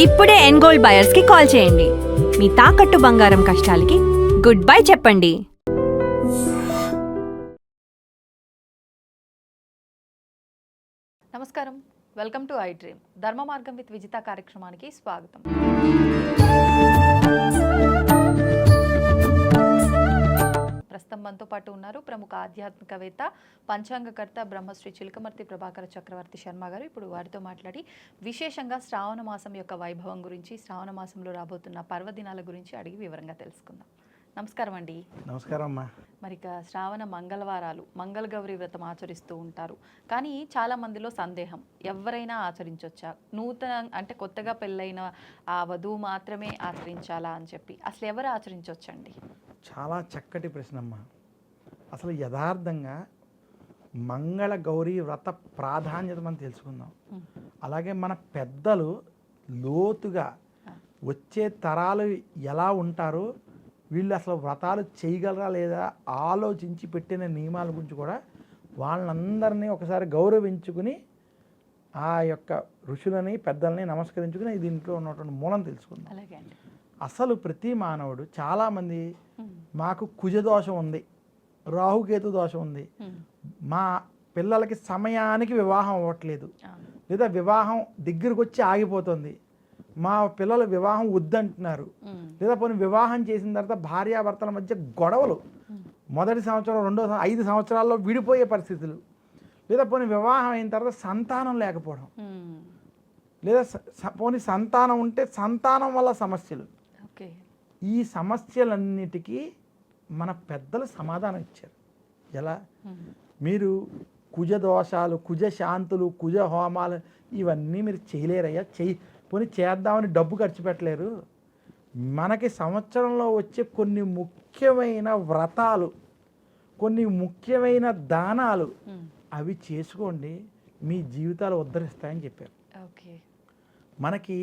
ఇప్పుడే ఎన్గోల్డ్ బయర్స్ కి కాల్ చేయండి. మీ తాకట్టు బంగారం కష్టాలకి గుడ్ బై చెప్పండి. నమస్కారం, వెల్కమ్ టు ఐ డ్రీమ్. ధర్మ మార్గం విత్ విజిత కార్యక్రమానికి స్వాగతం. ప్రస్తుతం మనతో పాటు ఉన్నారు ప్రముఖ ఆధ్యాత్మికవేత్త, పంచాంగకర్త బ్రహ్మశ్రీ చిలకమర్తి ప్రభాకర చక్రవర్తి శర్మ గారు. ఇప్పుడు వారితో మాట్లాడి విశేషంగా శ్రావణ మాసం యొక్క వైభవం గురించి, శ్రావణ మాసంలో రాబోతున్న పర్వదినాల గురించి అడిగి వివరంగా తెలుసుకుందాం. నమస్కారం అండి. నమస్కారం అమ్మా. మరి ఇక శ్రావణ మంగళవారాలు మంగళగౌరి వ్రతం ఆచరిస్తూ ఉంటారు. కానీ చాలా మందిలో సందేహం, ఎవరైనా ఆచరించవచ్చా, నూతన అంటే కొత్తగా పెళ్ళైన ఆ వధువు మాత్రమే ఆచరించాలా అని చెప్పి, అసలు ఎవరు ఆచరించవచ్చండి? చాలా చక్కటి ప్రశ్న అమ్మా. అసలు యథార్థంగా మంగళ గౌరీ వ్రత ప్రాధాన్యత మనం తెలుసుకుందాం. అలాగే మన పెద్దలు లోతుగా వచ్చే తరాలు ఎలా ఉంటారో, వీళ్ళు అసలు వ్రతాలు చేయగలరా లేదా ఆలోచించి పెట్టిన నియమాల గురించి కూడా వాళ్ళందరినీ ఒకసారి గౌరవించుకుని ఆ యొక్క ఋషులని పెద్దల్ని నమస్కరించుకుని దీంట్లో ఉన్నటువంటి మూలం తెలుసుకుందాం. అలాగే అండి. అసలు ప్రతి మానవుడు చాలామంది మాకు కుజదోషం ఉంది, రాహుకేతు దోషం ఉంది, మా పిల్లలకి సమయానికి వివాహం అవ్వట్లేదు, లేదా వివాహం దగ్గరకు వచ్చి ఆగిపోతుంది, మా పిల్లలు వివాహం వద్దంటున్నారు, లేదా పోనీ వివాహం చేసిన తర్వాత భార్యాభర్తల మధ్య గొడవలు, మొదటి సంవత్సరం 5 సంవత్సరాల్లో విడిపోయే పరిస్థితులు, లేదా పోనీ వివాహం అయిన తర్వాత సంతానం లేకపోవడం, లేదా పోనీ సంతానం ఉంటే సంతానం వల్ల సమస్యలు. ఈ సమస్యలన్నిటికీ మన పెద్దలు సమాధానం ఇచ్చారు. ఎలా? మీరు కుజ దోషాలు, కుజ శాంతులు, కుజ హోమాలు ఇవన్నీ మీరు చేయలేరయ్యా, పోనీ చేద్దామని డబ్బు ఖర్చు పెట్టలేరు. మనకి సంవత్సరంలో వచ్చే కొన్ని ముఖ్యమైన వ్రతాలు, కొన్ని ముఖ్యమైన దానాలు అవి చేసుకోండి, మీ జీవితాలు ఉద్ధరిస్తాయని చెప్పారు. మనకి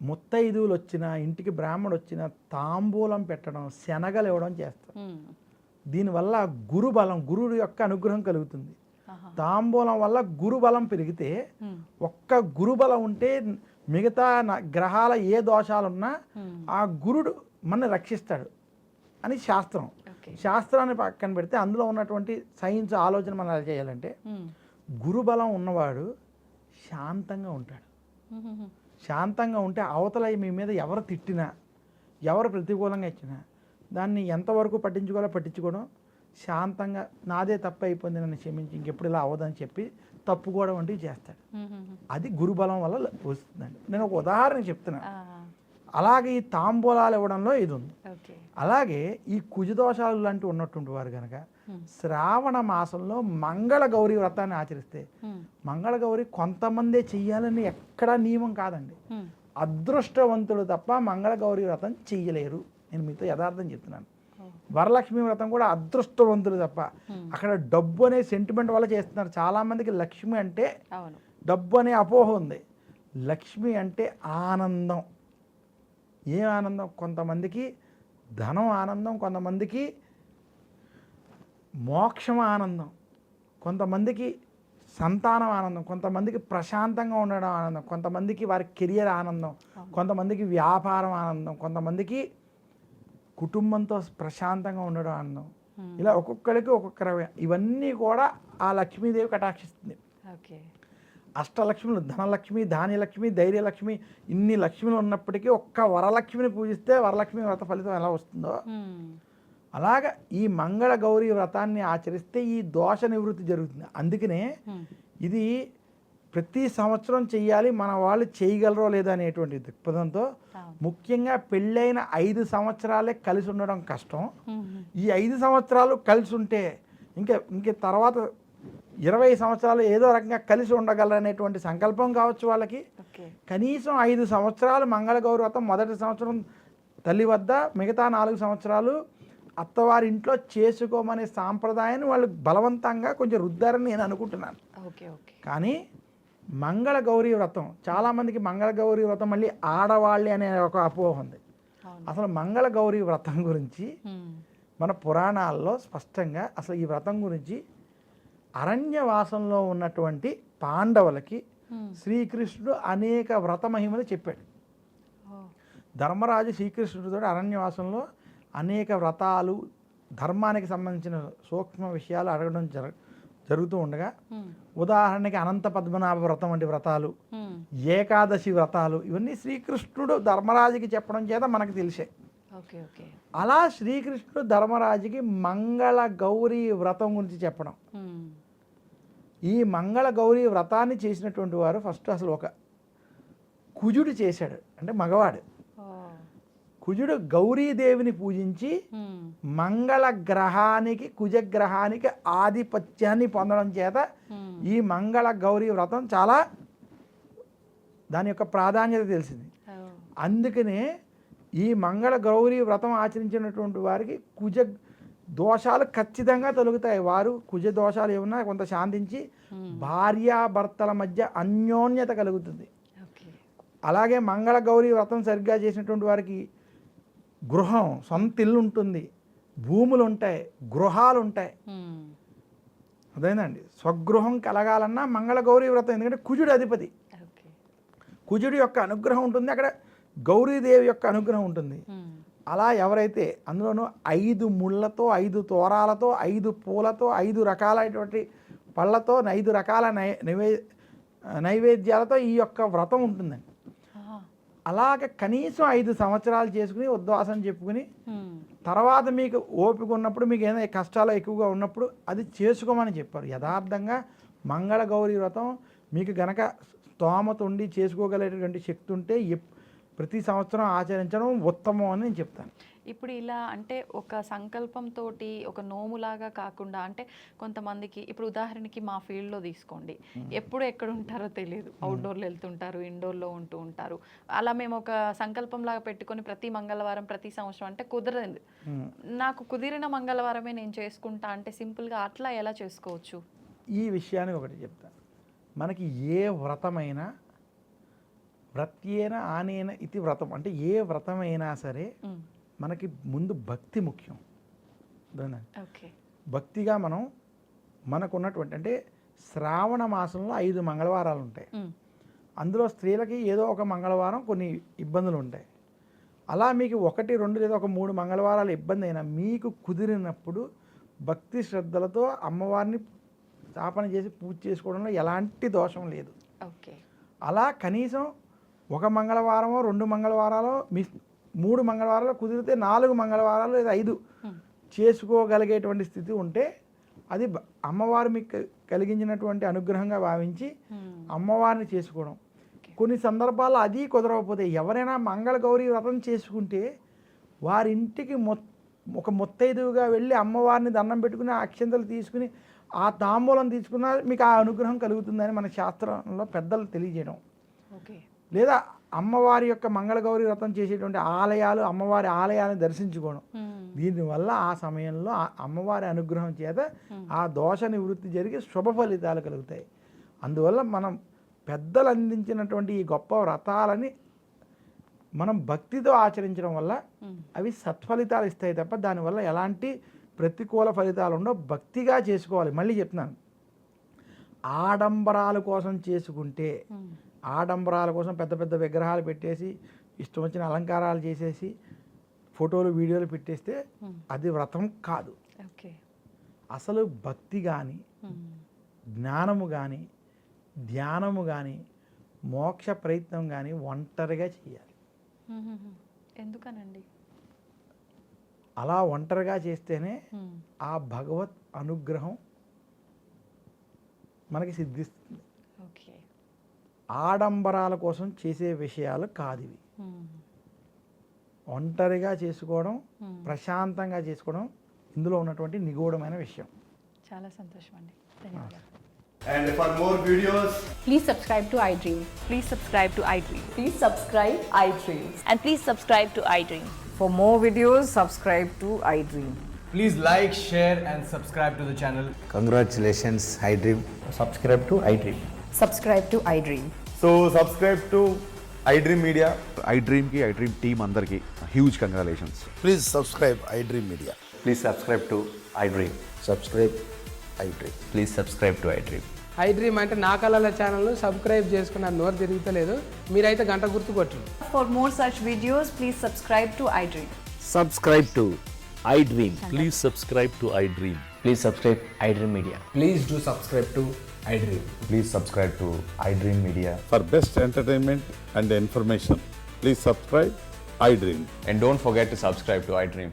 ముత్తైదువులు వచ్చినా, ఇంటికి బ్రాహ్మడు వచ్చినా తాంబూలం పెట్టడం, శనగలు ఇవ్వడం చేస్తారు. దీనివల్ల గురుబలం, గురువు యొక్క అనుగ్రహం కలుగుతుంది. తాంబూలం వల్ల గురుబలం పెరిగితే, ఒక్క గురుబలం ఉంటే మిగతా గ్రహాల ఏ దోషాలున్నా ఆ గురుడు మనని రక్షిస్తాడు అని శాస్త్రం. శాస్త్రాన్ని పక్కన పెడితే అందులో ఉన్నటువంటి సైన్స్ ఆలోచన మనం ఎలా చేయాలంటే, గురుబలం ఉన్నవాడు శాంతంగా ఉంటాడు. శాంతంగా ఉంటే అవతల మీ మీద ఎవరు తిట్టినా, ఎవరు ప్రతికూలంగా ఇచ్చినా దాన్ని ఎంతవరకు పట్టించుకోవడం, శాంతంగా నాదే తప్పు అయిపోయింది, నన్ను క్షమించి ఇంకెప్పుడు ఇలా అవ్వదని చెప్పి తప్పుకోవడం వంటివి చేస్తాడు. అది గురుబలం వల్ల వస్తుందండి. నేను ఒక ఉదాహరణ చెప్తున్నాను. అలాగే ఈ తాంబూలాలు ఇవ్వడంలో ఇది ఉంది. అలాగే ఈ కుజదోషాలు లాంటివి ఉన్నటువంటి వారు కనుక శ్రావణ మాసంలో మంగళ గౌరీ వ్రతాన్ని ఆచరిస్తే, మంగళ గౌరీ కొంతమందే చెయ్యాలని ఎక్కడా నియమం కాదండి. అదృష్టవంతులు తప్ప మంగళ గౌరీ వ్రతం చెయ్యలేరు. నేను మీతో యథార్థం చెప్తున్నాను. వరలక్ష్మి వ్రతం కూడా అదృష్టవంతులు తప్ప, అక్కడ డబ్బు అనే సెంటిమెంట్ వల్ల చేస్తున్నారు. చాలామందికి లక్ష్మి అంటే డబ్బు అనే అపోహ ఉంది. లక్ష్మి అంటే ఆనందం. ఏం ఆనందం? కొంతమందికి ధనం ఆనందం, కొంతమందికి మోక్షం ఆనందం, కొంతమందికి సంతానం ఆనందం, కొంతమందికి ప్రశాంతంగా ఉండడం ఆనందం, కొంతమందికి వారి కెరియర్ ఆనందం, కొంతమందికి వ్యాపారం ఆనందం, కొంతమందికి కుటుంబంతో ప్రశాంతంగా ఉండడం ఆనందం. ఇలా ఒక్కొక్కరికి ఒక్కొక్క ఇవన్నీ కూడా ఆ లక్ష్మీదేవి కటాక్షిస్తుంది. అష్టలక్ష్ములు, ధనలక్ష్మి, ధాన్యలక్ష్మి, ధైర్యలక్ష్మి, ఇన్ని లక్ష్మిలు ఉన్నప్పటికీ ఒక్క వరలక్ష్మిని పూజిస్తే వరలక్ష్మి వ్రత ఫలితం ఎలా వస్తుందో, అలాగా ఈ మంగళ గౌరీ వ్రతాన్ని ఆచరిస్తే ఈ దోష నివృత్తి జరుగుతుంది. అందుకనే ఇది ప్రతి సంవత్సరం చెయ్యాలి, మన వాళ్ళు చేయగలరో లేదా అనేటువంటి దృక్పథంతో, ముఖ్యంగా పెళ్ళైన 5 సంవత్సరాలే కలిసి ఉండడం కష్టం. ఈ 5 సంవత్సరాలు కలిసి ఉంటే ఇంక తర్వాత 20 సంవత్సరాలు ఏదో రకంగా కలిసి ఉండగలరనేటువంటి సంకల్పం కావచ్చు వాళ్ళకి. కనీసం 5 సంవత్సరాలు మంగళ గౌరీ వ్రతం, మొదటి సంవత్సరం తల్లి వద్ద, మిగతా 4 సంవత్సరాలు అత్తవారి ఇంట్లో చేసుకోమనే సాంప్రదాయాన్ని వాళ్ళు బలవంతంగా కొంచెం రుద్దారని నేను అనుకుంటున్నాను. కానీ మంగళ గౌరీ వ్రతం, చాలామందికి మంగళ గౌరీ వ్రతం మళ్ళీ ఆడవాళ్ళే అనే ఒక అపోహ ఉంది. అసలు మంగళ గౌరీ వ్రతం గురించి మన పురాణాల్లో స్పష్టంగా అసలు ఈ వ్రతం గురించి అరణ్యవాసంలో ఉన్నటువంటి పాండవులకి శ్రీకృష్ణుడు అనేక వ్రత మహిమలు చెప్పాడు. ధర్మరాజు శ్రీకృష్ణుడితో అరణ్యవాసంలో అనేక వ్రతాలు, ధర్మానికి సంబంధించిన సూక్ష్మ విషయాలు అడగడం జరుగుతూ ఉండగా, ఉదాహరణకి అనంత పద్మనాభ వ్రతం వంటి వ్రతాలు, ఏకాదశి వ్రతాలు, ఇవన్నీ శ్రీకృష్ణుడు ధర్మరాజుకి చెప్పడం చేత మనకు తెలిసే. అలా శ్రీకృష్ణుడు ధర్మరాజుకి మంగళ గౌరీ వ్రతం గురించి చెప్పడం. ఈ మంగళ గౌరీ వ్రతాన్ని చేసినటువంటి వారు ఫస్ట్ అసలు ఒక కుజుడు చేశాడు, అంటే మగవాడు. కుజుడు గౌరీదేవిని పూజించి మంగళ గ్రహానికి, కుజగ్రహానికి ఆధిపత్యాన్ని పొందడం చేత ఈ మంగళ గౌరీ వ్రతం చాలా దాని యొక్క ప్రాధాన్యత తెలిసింది. అందుకనే ఈ మంగళ గౌరీ వ్రతం ఆచరించినటువంటి వారికి కుజ దోషాలు ఖచ్చితంగా తొలగుతాయి. వారు కుజ దోషాలు ఏమన్నా కొంత శాంతించి భార్యాభర్తల మధ్య అన్యోన్యత కలుగుతుంది. అలాగే మంగళ గౌరీ వ్రతం సరిగ్గా చేసినటువంటి వారికి గృహం, సొంత ఇల్లు ఉంటుంది, భూములు ఉంటాయి, గృహాలు ఉంటాయి. అదేనండి, స్వగృహం కలగాలన్నా మంగళ గౌరీ వ్రతం, ఎందుకంటే కుజుడు అధిపతి. కుజుడి యొక్క అనుగ్రహం ఉంటుంది, అక్కడ గౌరీదేవి యొక్క అనుగ్రహం ఉంటుంది. అలా ఎవరైతే అందులోనూ 5 ముళ్ళతో, 5 తోరాలతో, 5 పూలతో, 5 రకాలైనటువంటి పళ్ళతో, 5 రకాల నైవేద్యాలతో ఈ యొక్క వ్రతం ఉంటుందండి. అలాగ కనీసం 5 సంవత్సరాలు చేసుకుని ఉద్వాసం చెప్పుకుని తర్వాత మీకు ఓపిక ఉన్నప్పుడు, మీకు ఏదైనా కష్టాలు ఎక్కువగా ఉన్నప్పుడు అది చేసుకోమని చెప్పారు. యథార్థంగా మంగళ గౌరీ వ్రతం మీకు గనక స్తోమత ఉండి చేసుకోగలిగేటువంటి శక్తి ఉంటే ప్రతి సంవత్సరం ఆచరించడం ఉత్తమం అని నేను చెప్తాను. ఇప్పుడు ఇలా అంటే ఒక సంకల్పంతో ఒక నోములాగా కాకుండా, అంటే కొంతమందికి ఇప్పుడు ఉదాహరణకి మా ఫీల్డ్లో తీసుకోండి, ఎప్పుడు ఎక్కడ ఉంటారో తెలియదు, అవుట్డోర్లో వెళ్తుంటారు, ఇండోర్లో ఉంటూ ఉంటారు. అలా మేము ఒక సంకల్పంలాగా పెట్టుకొని ప్రతి మంగళవారం, ప్రతి సంవత్సరం అంటే కుదరదు. నాకు కుదిరిన మంగళవారమే నేను చేసుకుంటా అంటే సింపుల్గా అట్లా ఎలా చేసుకోవచ్చు? ఈ విషయాన్ని ఒకటి చెప్తాను. మనకి ఏ వ్రతమైనా వ్రత్యేన ఆనేన ఇది వ్రతం, అంటే ఏ వ్రతమైనా సరే మనకి ముందు భక్తి ముఖ్యం. భక్తిగా మనం మనకున్నటువంటి, అంటే శ్రావణ మాసంలో 5 మంగళవారాలు ఉంటాయి. అందులో స్త్రీలకి ఏదో ఒక మంగళవారం కొన్ని ఇబ్బందులు ఉంటాయి. అలా మీకు 1, 2 లేదా ఒక 3 మంగళవారాలు ఇబ్బంది అయినా మీకు కుదిరినప్పుడు భక్తి శ్రద్ధలతో అమ్మవారిని స్థాపన చేసి పూజ చేసుకోవడంలో ఎలాంటి దోషం లేదు. అలా కనీసం 1 మంగళవారమో 2 మంగళవారాలు, మీ 3 మంగళవారాలు కుదిరితే 4 మంగళవారాలు లేదా 5 చేసుకోగలిగేటువంటి స్థితి ఉంటే అది అమ్మవారు మీకు కలిగించినటువంటి అనుగ్రహంగా భావించి అమ్మవారిని చేసుకోవడం. కొన్ని సందర్భాల్లో అది కుదరకపోతే ఎవరైనా మంగళ గౌరీ వ్రతం చేసుకుంటే వారింటికి ఒక ముత్తైదువుగా వెళ్ళి అమ్మవారిని దండం పెట్టుకుని అక్షంతలు తీసుకుని ఆ తాంబూలం తీసుకున్నా మీకు ఆ అనుగ్రహం కలుగుతుందని మన శాస్త్రంలో పెద్దలు తెలియజేయడం. లేదా అమ్మవారి యొక్క మంగళ గౌరీ వ్రతం చేసేటువంటి ఆలయాలు, అమ్మవారి ఆలయాలను దర్శించుకోవడం. దీనివల్ల ఆ సమయంలో అమ్మవారి అనుగ్రహం చేత ఆ దోష నివృత్తి జరిగి శుభ ఫలితాలు కలుగుతాయి. అందువల్ల మనం పెద్దలు అందించినటువంటి ఈ గొప్ప వ్రతాలని మనం భక్తితో ఆచరించడం వల్ల అవి సత్ఫలితాలు ఇస్తాయి తప్ప దానివల్ల ఎలాంటి ప్రతికూల ఫలితాలు ఉండవు. భక్తిగా చేసుకోవాలి. మళ్ళీ చెప్తున్నాను, ఆడంబరాల కోసం చేసుకుంటే, ఆడంబరాల కోసం పెద్ద పెద్ద విగ్రహాలు పెట్టేసి ఇష్టం వచ్చిన అలంకారాలు చేసేసి ఫోటోలు, వీడియోలు పెట్టేస్తే అది వ్రతం కాదు. అసలు భక్తి కానీ, జ్ఞానము కానీ, ధ్యానము కానీ, మోక్ష ప్రయత్నం కానీ ఒంటరిగా చేయాలి. ఎందుకనండి? అలా ఒంటరిగా చేస్తేనే ఆ భగవత్ అనుగ్రహం మనకి సిద్ధిస్తుంది. ఆడంబరాల కోసం చేసే విషయాలు కాదు ఇవి. ఒంటరిగా చేసుకోవడం, ప్రశాంతంగా చేసుకోవడం ఇందులో ఉన్నటువంటి నిగూఢమైన విషయం. చాలా సంతోషం అండి, ధన్యవాదాలు. And for more videos, please subscribe to iDream. Please subscribe to iDream. Please subscribe iDream. And please subscribe to iDream. For more videos, subscribe to iDream. please like, share and subscribe to the channel. Congratulations, iDream. Subscribe to iDream. Subscribe to iDream. So subscribe to iDream Media. iDream ki iDream team andarki huge congratulations. Please subscribe iDream Media. Please subscribe to iDream. Subscribe iDream. Please subscribe to iDream. I dream అంటే నా కళల ఛానల్ను subscribe చేసుకున్న నోరు తిరుగుతలేదు. మీరైతే గంట గుర్తు కొట్టండి. For more such videos, please subscribe to iDream. Subscribe to iDream. Please subscribe to iDream. Please subscribe iDream Media. Please do subscribe to iDream. Please subscribe to iDream Media. For best entertainment and information, please subscribe iDream. And don't forget to subscribe to iDream.